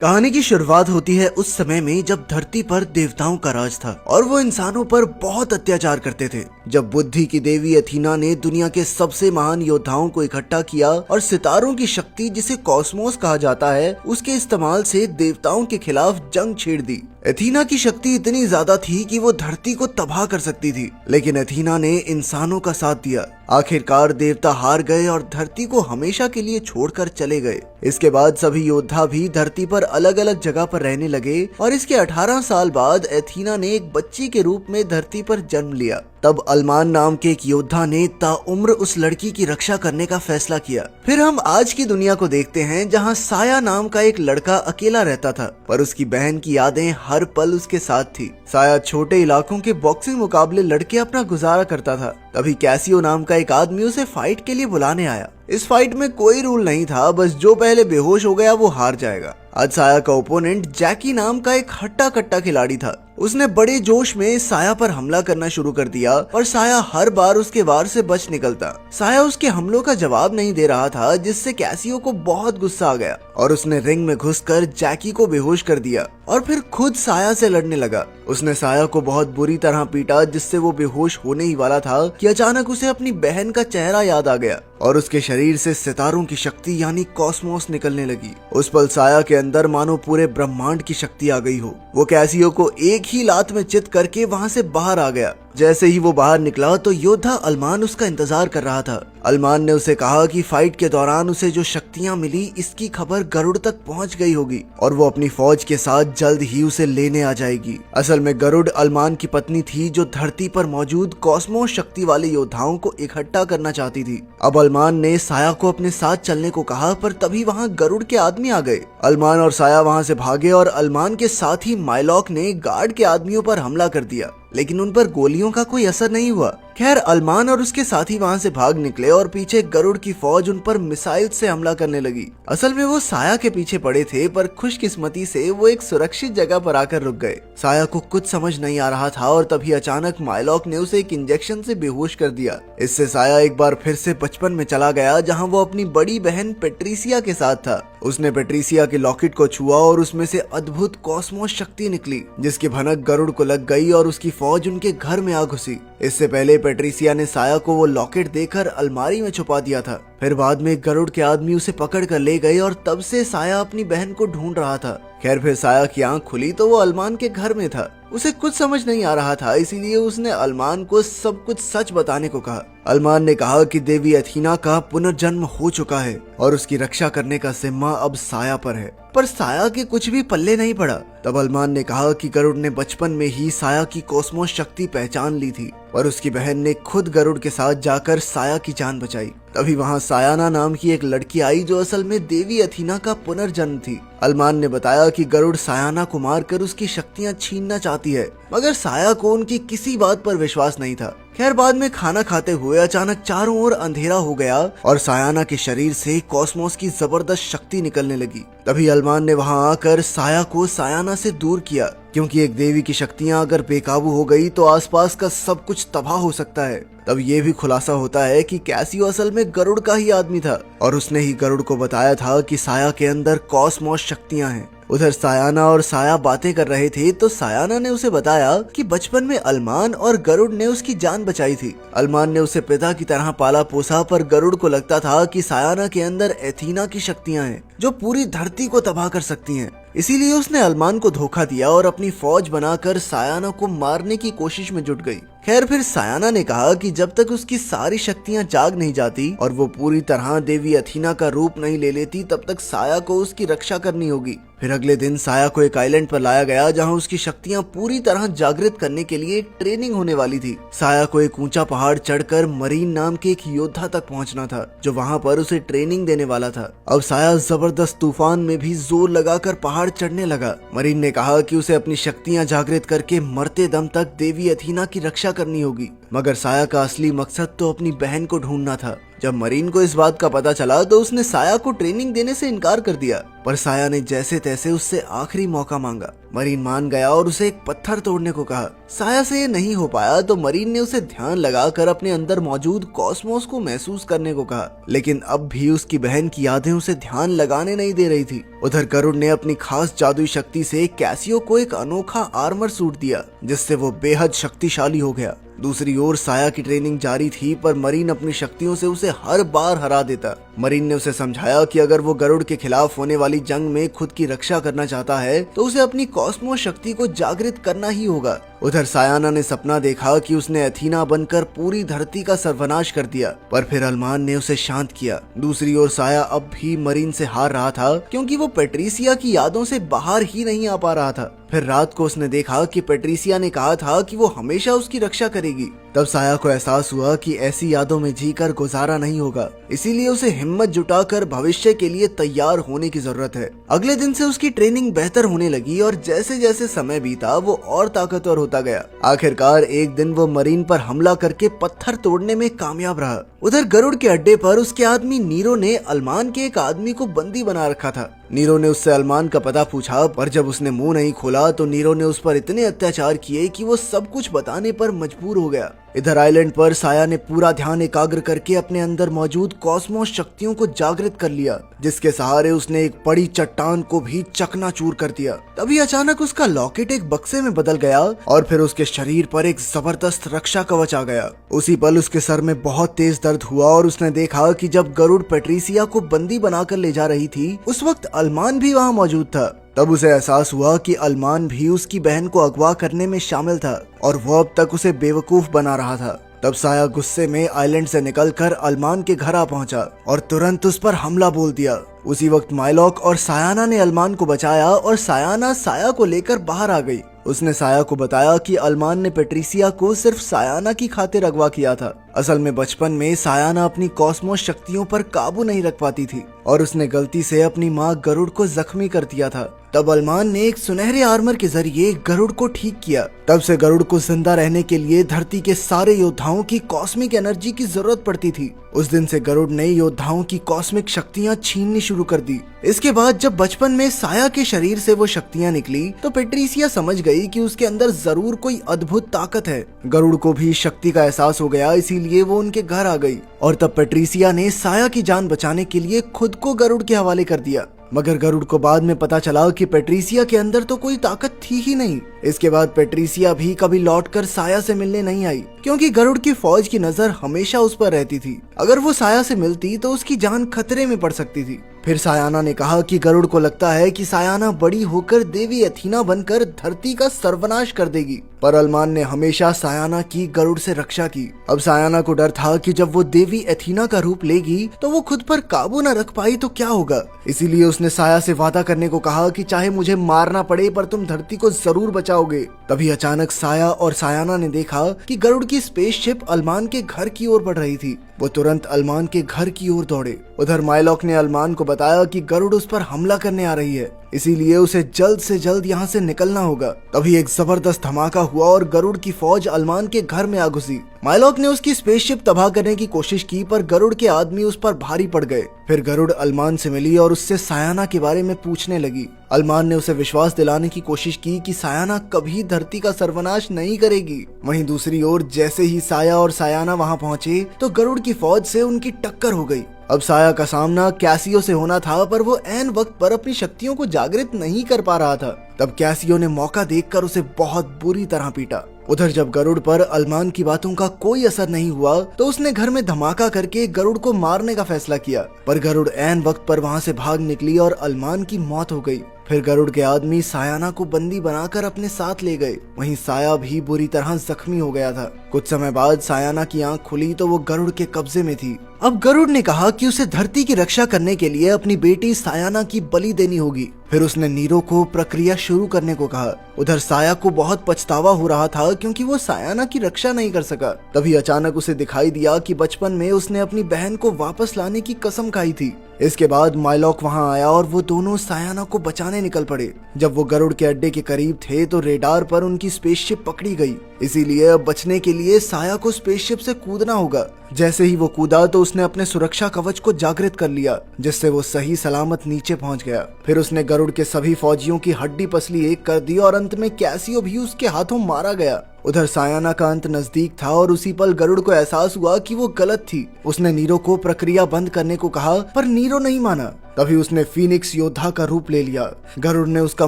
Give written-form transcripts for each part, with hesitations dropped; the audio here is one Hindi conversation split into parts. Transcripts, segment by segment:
कहानी की शुरुआत होती है उस समय में जब धरती पर देवताओं का राज था और वो इंसानों पर बहुत अत्याचार करते थे। जब बुद्धि की देवी अथीना ने दुनिया के सबसे महान योद्धाओं को इकट्ठा किया और सितारों की शक्ति जिसे कॉस्मोस कहा जाता है उसके इस्तेमाल से देवताओं के खिलाफ जंग छेड़ दी। अथीना की शक्ति इतनी ज्यादा थी कि वो धरती को तबाह कर सकती थी, लेकिन अथीना ने इंसानों का साथ दिया। आखिरकार देवता हार गए और धरती को हमेशा के लिए छोड़कर चले गए। इसके बाद सभी योद्धा भी धरती पर अलग अलग जगह पर रहने लगे और इसके 18 साल बाद अथीना ने एक बच्ची के रूप में धरती पर जन्म लिया। तब अलमान नाम के एक योद्धा ने ताउम्र उस लड़की की रक्षा करने का फैसला किया। फिर हम आज की दुनिया को देखते हैं जहां साया नाम का एक लड़का अकेला रहता था, पर उसकी बहन की यादें हर पल उसके साथ थी। साया छोटे इलाकों के बॉक्सिंग मुकाबले लड़के अपना गुजारा करता था। तभी कैसियो नाम का एक आदमी उसे फाइट के लिए बुलाने आया। इस फाइट में कोई रूल नहीं था, बस जो पहले बेहोश हो गया वो हार जाएगा। आज साया का ओपोनेंट जैकी नाम का एक हट्टा कट्टा खिलाड़ी था। उसने बड़े जोश में साया पर हमला करना शुरू कर दिया और साया हर बार उसके वार से बच निकलता। साया उसके हमलों का जवाब नहीं दे रहा था, जिससे कैसियो को बहुत गुस्सा आ गया और उसने रिंग में घुसकर जैकी को बेहोश कर दिया और फिर खुद साया से लड़ने लगा। उसने साया को बहुत बुरी तरह पीटा, जिससे वो बेहोश होने ही वाला था कि अचानक उसे अपनी बहन का चेहरा याद आ गया और उसके शरीर से सितारों की शक्ति यानी कॉस्मोस निकलने लगी। उस पल साया के अंदर मानो पूरे ब्रह्मांड की शक्ति आ गई हो। वो कैसियो को एक ही लात में चित करके वहां से बाहर आ गया। जैसे ही वो बाहर निकला तो योद्धा अलमान उसका इंतजार कर रहा था। अलमान ने उसे कहा कि फाइट के दौरान उसे जो शक्तियां मिली इसकी खबर गरुड़ तक पहुंच गई होगी और वो अपनी फौज के साथ जल्द ही उसे लेने आ जाएगी। असल में गरुड़ अलमान की पत्नी थी, जो धरती पर मौजूद कॉस्मोस शक्ति वाले योद्धाओं को इकट्ठा करना चाहती थी। अब अलमान ने साया को अपने साथ चलने को कहा, पर तभी वहाँ गरुड़ के आदमी आ गए। अलमान और साया वहाँ से भागे और अलमान के साथ ही माइलॉक ने गार्ड के आदमियों पर हमला कर दिया, लेकिन उन पर गोलियों का कोई असर नहीं हुआ। खैर, अलमान और उसके साथी वहां से भाग निकले और पीछे गरुड़ की फौज उन पर मिसाइल से हमला करने लगी। असल में वो साया के पीछे पड़े थे, पर खुशकिस्मती से वो एक सुरक्षित जगह पर आकर रुक गए। साया को कुछ समझ नहीं आ रहा था और तभी अचानक माइलॉक ने उसे एक इंजेक्शन से बेहोश कर दिया। इससे साया एक बार फिर से बचपन में चला गया, जहाँ वो अपनी बड़ी बहन पेट्रिसिया के साथ था। उसने पेट्रिसिया के लॉकेट को छुआ और उसमें से अद्भुत कॉस्मोस शक्ति निकली, जिसकी भनक गरुड़ को लग गई और उसकी फौज उनके घर में आ घुसी। इससे पहले पेट्रिसिया ने साया को वो लॉकेट देकर अलमारी में छुपा दिया था। फिर बाद में गरुड़ के आदमी उसे पकड़ कर ले गए और तब से साया अपनी बहन को ढूंढ रहा था। खैर, फिर साया की आंख खुली तो वो अलमान के घर में था। उसे कुछ समझ नहीं आ रहा था, इसीलिए उसने अलमान को सब कुछ सच बताने को कहा। अलमान ने कहा कि देवी अथीना का पुनर्जन्म हो चुका है और उसकी रक्षा करने का जिम्मा अब साया पर है। पर साया के कुछ भी पल्ले नहीं पड़ा। तब अलमान ने कहा कि गरुड़ ने बचपन में ही साया की कॉस्मोस शक्ति पहचान ली थी और उसकी बहन ने खुद गरुड़ के साथ जाकर साया की जान बचाई। तभी वहाँ सायाना नाम की एक लड़की आई, जो असल में देवी अथीना का पुनर्जन्म थी। अलमान ने बताया कि गरुड़ सायाना को मारकर उसकी शक्तियाँ छीनना चाहती है, मगर साया को उनकी किसी बात पर विश्वास नहीं था। खैर, बाद में खाना खाते हुए अचानक चारों ओर अंधेरा हो गया और सायाना के शरीर से कॉस्मोस की जबरदस्त शक्ति निकलने लगी। तभी अलमान ने वहां आकर साया को सायाना से दूर किया, क्योंकि एक देवी की शक्तियां अगर बेकाबू हो गई तो आसपास का सब कुछ तबाह हो सकता है। तब ये भी खुलासा होता है कि कैसियो असल में गरुड़ का ही आदमी था और उसने ही गरुड़ को बताया था कि साया के अंदर कॉस्मोस शक्तियां हैं। उधर सायाना और साया बातें कर रहे थे तो सायाना ने उसे बताया कि बचपन में अलमान और गरुड़ ने उसकी जान बचाई थी। अलमान ने उसे पिता की तरह पाला पोसा, पर गरुड़ को लगता था कि सायाना के अंदर अथीना की शक्तियां हैं जो पूरी धरती को तबाह कर सकती हैं। इसीलिए उसने अलमान को धोखा दिया और अपनी फौज बनाकर सायाना को मारने की कोशिश में जुट गई। खैर, फिर सायाना ने कहा कि जब तक उसकी सारी शक्तियां जाग नहीं जाती और वो पूरी तरह देवी अथीना का रूप नहीं ले लेती, तब तक साया को उसकी रक्षा करनी होगी। फिर अगले दिन साया को एक आइलैंड पर लाया गया, जहां उसकी शक्तियां पूरी तरह जागृत करने के लिए ट्रेनिंग होने वाली थी। साया को एक ऊंचा पहाड़ चढ़कर मरीन नाम के एक योद्धा तक पहुंचना था, जो वहां पर उसे ट्रेनिंग देने वाला था। अब साया जबरदस्त तूफान में भी जोर लगाकर पहाड़ चढ़ने लगा। मरीन ने कहा कि उसे अपनी शक्तियां जागृत करके मरते दम तक देवी अथीना की रक्षा करनी होगी। मगर साया का असली मकसद तो अपनी बहन को ढूंढना था। जब मरीन को इस बात का पता चला तो उसने साया को ट्रेनिंग देने से इनकार कर दिया, पर साया ने जैसे तैसे उससे आखिरी मौका मांगा। मरीन मान गया और उसे एक पत्थर तोड़ने को कहा। साया से ये नहीं हो पाया तो मरीन ने उसे ध्यान लगाकर अपने अंदर मौजूद कॉस्मोस को महसूस करने को कहा, लेकिन अब भी उसकी बहन की यादें उसे ध्यान लगाने नहीं दे रही थी। उधर गरुड़ ने अपनी खास जादुई शक्ति से कैसियो को एक अनोखा आर्मर सूट दिया, जिससे वो बेहद शक्तिशाली हो गया। दूसरी ओर साया की ट्रेनिंग जारी थी, पर मरीन अपनी शक्तियों से उसे हर बार हरा देता। मरीन ने उसे समझाया कि अगर वो गरुड़ के खिलाफ होने वाली जंग में खुद की रक्षा करना चाहता है तो उसे अपनी कॉस्मोस शक्ति को जागृत करना ही होगा। उधर सायाना ने सपना देखा कि उसने एथीना बनकर पूरी धरती का सर्वनाश कर दिया, पर फिर अरमान ने उसे शांत किया। दूसरी ओर साया अब भी मरीन से हार रहा था, क्योंकि वो पेट्रिसिया की यादों से बाहर ही नहीं आ पा रहा था। फिर रात को उसने देखा कि पेट्रिसिया ने कहा था कि वो हमेशा उसकी रक्षा करेगी। तब साया को एहसास हुआ कि ऐसी यादों में जीकर गुजारा नहीं होगा, इसीलिए उसे हिम्मत जुटाकर भविष्य के लिए तैयार होने की जरूरत है। अगले दिन से उसकी ट्रेनिंग बेहतर होने लगी और जैसे जैसे समय बीता वो और ताकतवर होता गया। आखिरकार एक दिन वो मरीन पर हमला करके पत्थर तोड़ने में कामयाब रहा। उधर गरुड़ के अड्डे पर उसके आदमी नीरो ने अल्मान के एक आदमी को बंदी बना रखा था। नीरो ने उससे अल्मान का पता पूछा, पर जब उसने मुंह नहीं खोला तो नीरो ने उस पर इतने अत्याचार किए कि वो सब कुछ बताने पर मजबूर हो गया। इधर आइलैंड पर साया ने पूरा ध्यान एकाग्र करके अपने अंदर मौजूद कॉस्मोस शक्तियों को जागृत कर लिया, जिसके सहारे उसने एक बड़ी चट्टान को भी चकनाचूर कर दिया। तभी अचानक उसका लॉकेट एक बक्से में बदल गया और फिर उसके शरीर पर एक जबरदस्त रक्षा कवच आ गया। उसी पल उसके सर में बहुत तेज दर्द हुआ और उसने देखा कि जब गरुड़ पेट्रिसिया को बंदी बनाकर ले जा रही थी उस वक्त अल्मान भी वहाँ मौजूद था। तब उसे एहसास हुआ कि अल्मान भी उसकी बहन को अगवा करने में शामिल था और वो अब तक उसे बेवकूफ बना रहा था। तब साया गुस्से में आइलैंड से निकलकर अल्मान के घर आ पहुंचा और तुरंत उस पर हमला बोल दिया। उसी वक्त माइलॉक और सायाना ने अल्मान को बचाया और सायाना साया को लेकर बाहर आ गई। उसने साया को बताया कि अल्मान ने पेट्रिसिया को सिर्फ सायाना की खातिर अगवा किया था। असल में बचपन में सायाना अपनी कॉस्मोस शक्तियों पर काबू नहीं रख पाती थी और उसने गलती से अपनी माँ गरुड़ को जख्मी कर दिया था। तब अल्मान ने एक सुनहरे आर्मर के जरिए गरुड़ को ठीक किया। तब से गरुड़ को जिंदा रहने के लिए धरती के सारे योद्धाओं की कॉस्मिक एनर्जी की जरूरत पड़ती थी। उस दिन से गरुड़ ने योद्धाओं की कॉस्मिक शक्तियाँ छीननी शुरू कर दी। इसके बाद जब बचपन में साया के शरीर से वो शक्तियाँ निकली तो पेट्रिसिया समझ गई कि उसके अंदर जरूर कोई अद्भुत ताकत है। गरुड़ को भी शक्ति का एहसास हो गया, इसीलिए वो उनके घर आ गई और तब पेट्रिसिया ने साया की जान बचाने के लिए खुद को गरुड़ के हवाले कर दिया। मगर गरुड़ को बाद में पता चला कि पेट्रिसिया के अंदर तो कोई ताकत थी ही नहीं। इसके बाद पेट्रिसिया भी कभी लौटकर साया से मिलने नहीं आई, क्योंकि गरुड़ की फौज की नजर हमेशा उस पर रहती थी। अगर वो साया से मिलती तो उसकी जान खतरे में पड़ सकती थी। फिर सायाना ने कहा कि गरुड़ को लगता है कि सायाना बड़ी होकर देवी एथीना बनकर धरती का सर्वनाश कर देगी, पर अल्मान ने हमेशा सायाना की गरुड़ से रक्षा की। अब सायाना को डर था कि जब वो देवी एथीना का रूप लेगी तो वो खुद पर काबू न रख पाई तो क्या होगा। इसीलिए उसने साया से वादा करने को कहा कि चाहे मुझे मारना पड़े पर तुम धरती को जरूर बचाओगे। तभी अचानक साया और सायाना ने देखा कि गरुड़ की स्पेसशिप अल्मान के घर की ओर बढ़ रही थी। वो तुरंत अल्मान के घर की ओर दौड़े। उधर माइलॉक ने अल्मान को बताया कि गरुड़ उस पर हमला करने आ रही है, इसीलिए उसे जल्द से जल्द यहाँ से निकलना होगा। तभी एक जबरदस्त धमाका हुआ और गरुड़ की फौज अल्मान के घर में आ घुसी। माइलॉक ने उसकी स्पेसशिप तबाह करने की कोशिश की, पर गरुड़ के आदमी उस पर भारी पड़ गए। फिर गरुड़ अल्मान से मिली और उससे सायाना के बारे में पूछने लगी। अल्मान ने उसे विश्वास दिलाने की कोशिश की कि सायाना कभी धरती का सर्वनाश नहीं करेगी। वहीं दूसरी ओर जैसे ही साया और सायाना वहां पहुंचे तो गरुड़ की फौज से उनकी टक्कर हो गई। अब साया का सामना कैसियो से होना था, पर वो ऐन वक्त पर अपनी शक्तियों को जागृत नहीं कर पा रहा था। तब कैसियो ने मौका देखकर उसे बहुत बुरी तरह पीटा। उधर जब गरुड़ पर अल्मान की बातों का कोई असर नहीं हुआ तो उसने घर में धमाका करके गरुड़ को मारने का फैसला किया, पर गरुड़ ऐन वक्त पर वहां से भाग निकली और अल्मान की मौत हो गई। फिर गरुड़ के आदमी सायाना को बंदी बनाकर अपने साथ ले गए। वहीं साया भी बुरी तरह जख्मी हो गया था। कुछ समय बाद सायाना की आंख खुली तो वो गरुड़ के कब्जे में थी। अब गरुड़ ने कहा कि उसे धरती की रक्षा करने के लिए अपनी बेटी सायाना की बलि देनी होगी। फिर उसने नीरो को प्रक्रिया शुरू करने को कहा। उधर साया को बहुत पछतावा हो रहा था, क्योंकि वो सायाना की रक्षा नहीं कर सका। तभी अचानक उसे दिखाई दिया कि बचपन में उसने अपनी बहन को वापस लाने की कसम खाई थी। इसके बाद माइलॉक वहां आया और वो दोनों सायाना को बचाने निकल पड़े। जब वो गरुड़ के अड्डे के करीब थे तो रेडार पर उनकी स्पेसशिप पकड़ी गई, इसीलिए अब बचने के लिए साया को स्पेसशिप से कूदना होगा। जैसे ही वो कूदा तो उसने अपने सुरक्षा कवच को जागृत कर लिया, जिससे वो सही सलामत नीचे पहुंच गया। फिर उसने गरुड़ के सभी फौजियों की हड्डी पसली एक कर दी और अंत में कैसियो भी उसके हाथों मारा गया। उधर सायाना का अंत नजदीक था और उसी पल गरुड़ को एहसास हुआ कि वो गलत थी। उसने नीरो को प्रक्रिया बंद करने को कहा, पर नीरो नहीं माना। तभी उसने फीनिक्स योद्धा का रूप ले लिया। गरुड़ ने उसका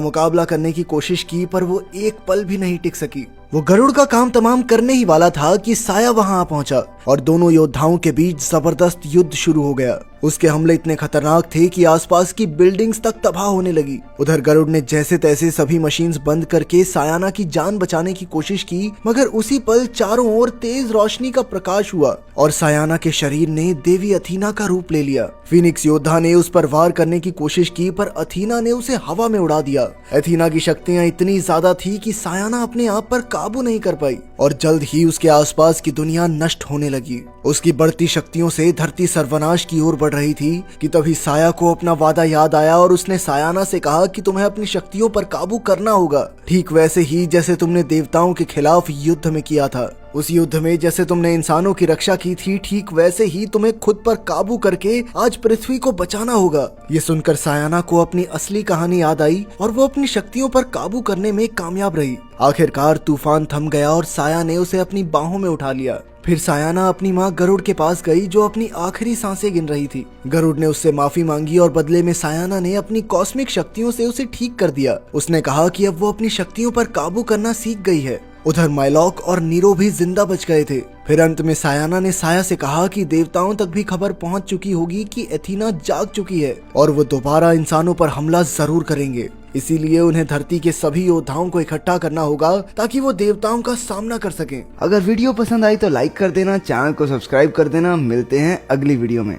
मुकाबला करने की कोशिश की, पर वो एक पल भी नहीं टिक सकी। वो गरुड़ का काम तमाम करने ही वाला था कि साया वहां आ पहुंचा और दोनों योद्धाओं के बीच जबरदस्त युद्ध शुरू हो गया। उसके हमले इतने खतरनाक थे कि आसपास की बिल्डिंग्स तक तबाह होने लगी। उधर गरुड़ ने जैसे तैसे सभी मशीन्स बंद करके सायाना की जान बचाने की कोशिश की, मगर उसी पल चारों ओर तेज रोशनी का प्रकाश हुआ और सायाना के शरीर ने देवी अथीना का रूप ले लिया। फीनिक्स योद्धा ने उस पर वार करने की कोशिश की, पर अथीना ने उसे हवा में उड़ा दिया। अथीना की शक्तियां इतनी ज्यादा थी कि सायाना अपने आप पर काबू नहीं कर पाई और जल्द ही उसके आसपास की दुनिया नष्ट होने लगी। उसकी बढ़ती शक्तियों से धरती सर्वनाश की ओर बढ़ रही थी कि तभी साया को अपना वादा याद आया और उसने सायाना से कहा कि तुम्हें अपनी शक्तियों पर काबू करना होगा, ठीक वैसे ही जैसे तुमने देवताओं के खिलाफ युद्ध में किया था। उस युद्ध में जैसे तुमने इंसानों की रक्षा की थी, ठीक वैसे ही तुम्हें खुद पर काबू करके आज पृथ्वी को बचाना होगा। ये सुनकर सायाना को अपनी असली कहानी याद आई और वो अपनी शक्तियों पर काबू करने में कामयाब रही। आखिरकार तूफान थम गया और साया ने उसे अपनी बाहों में उठा लिया। फिर सायाना अपनी माँ गरुड़ के पास गई, जो अपनी आखिरी सांसें गिन रही थी। गरुड़ ने उससे माफी मांगी और बदले में सायाना ने अपनी कॉस्मिक शक्तियों से उसे ठीक कर दिया। उसने कहा कि अब वो अपनी शक्तियों पर काबू करना सीख गई है। उधर माइलॉक और नीरो भी जिंदा बच गए थे। फिर अंत में सायाना ने साया से कहा कि देवताओं तक भी खबर पहुंच चुकी होगी कि एथीना जाग चुकी है और वो दोबारा इंसानों पर हमला जरूर करेंगे। इसीलिए उन्हें धरती के सभी योद्धाओं को इकट्ठा करना होगा ताकि वो देवताओं का सामना कर सकें। अगर वीडियो पसंद आई तो लाइक कर देना, चैनल को सब्सक्राइब कर देना। मिलते हैं अगली वीडियो में।